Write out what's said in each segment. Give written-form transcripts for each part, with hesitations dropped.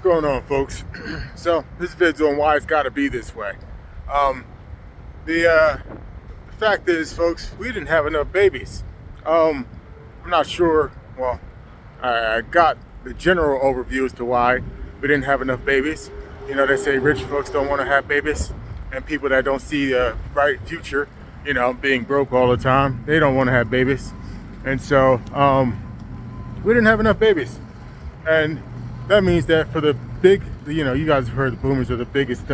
going on, folks? So this vid's on why it's got to be this way. The fact is, folks, we didn't have enough babies. I'm not sure. Well, I got the general overview as to why we didn't have enough babies. You know, they say rich folks don't want to have babies, and people that don't see a bright future, you know, being broke all the time, they don't want to have babies. And so we didn't have enough babies, and that means that for the big, you know, you guys have heard the boomers are the biggest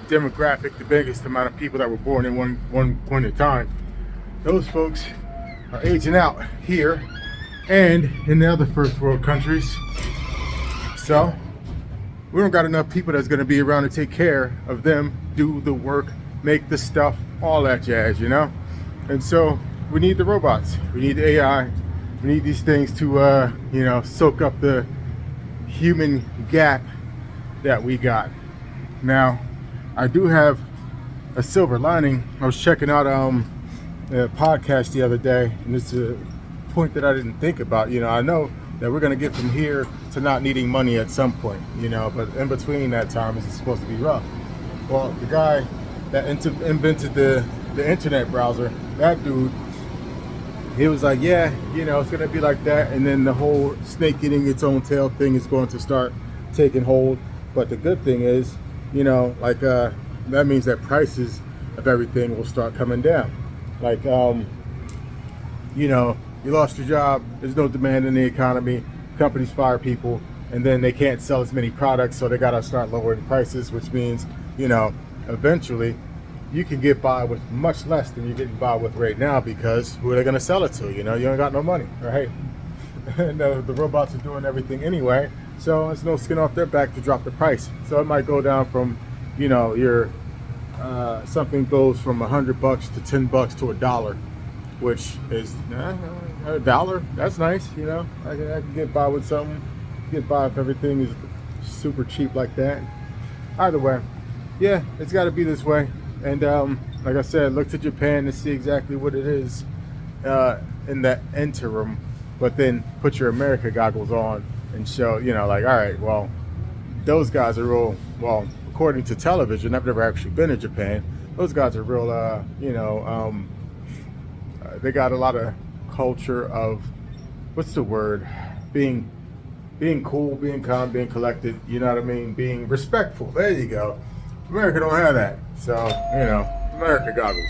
demographic, the biggest amount of people that were born in one point in time. Those folks are aging out here and in the other first world countries. So we don't got enough people that's going to be around to take care of them, do the work, make the stuff, all that jazz, you know. And so we need the robots, we need the AI, we need these things to you know, soak up the human gap that we got. Now, I do have a silver lining. I was checking out a podcast the other day, and it's a point that I didn't think about. You know, I know that we're going to get from here to not needing money at some point, you know, but in between that time, it's supposed to be rough. Well, the guy that invented the internet browser, that dude, he was like, yeah, you know, it's going to be like that, and then the whole snake eating its own tail thing is going to start taking hold. But the good thing is, you know, like that means that prices of everything will start coming down. Like, you know, you lost your job, there's no demand in the economy, companies fire people, and then they can't sell as many products, so they got to start lowering prices, which means, you know, eventually you can get by with much less than you're getting by with right now, because who are they going to sell it to? You know, you ain't got no money, right? And the robots are doing everything anyway, so it's no skin off their back to drop the price. So it might go down from, you know, your something goes from $100 to $10 to $1, which is $1. That's nice, you know. I can get by with something. Get by if everything is super cheap like that. Either way, yeah, it's got to be this way. And like I said, look to Japan to see exactly what it is in that interim, but then put your America goggles on and show, you know, like, all right, well, those guys are real, well, according to television, I've never actually been in Japan, those guys are real, you know, they got a lot of culture of, what's the word, being cool, being calm, being collected, you know what I mean, being respectful. There you go. America don't have that. So, you know, America goggles.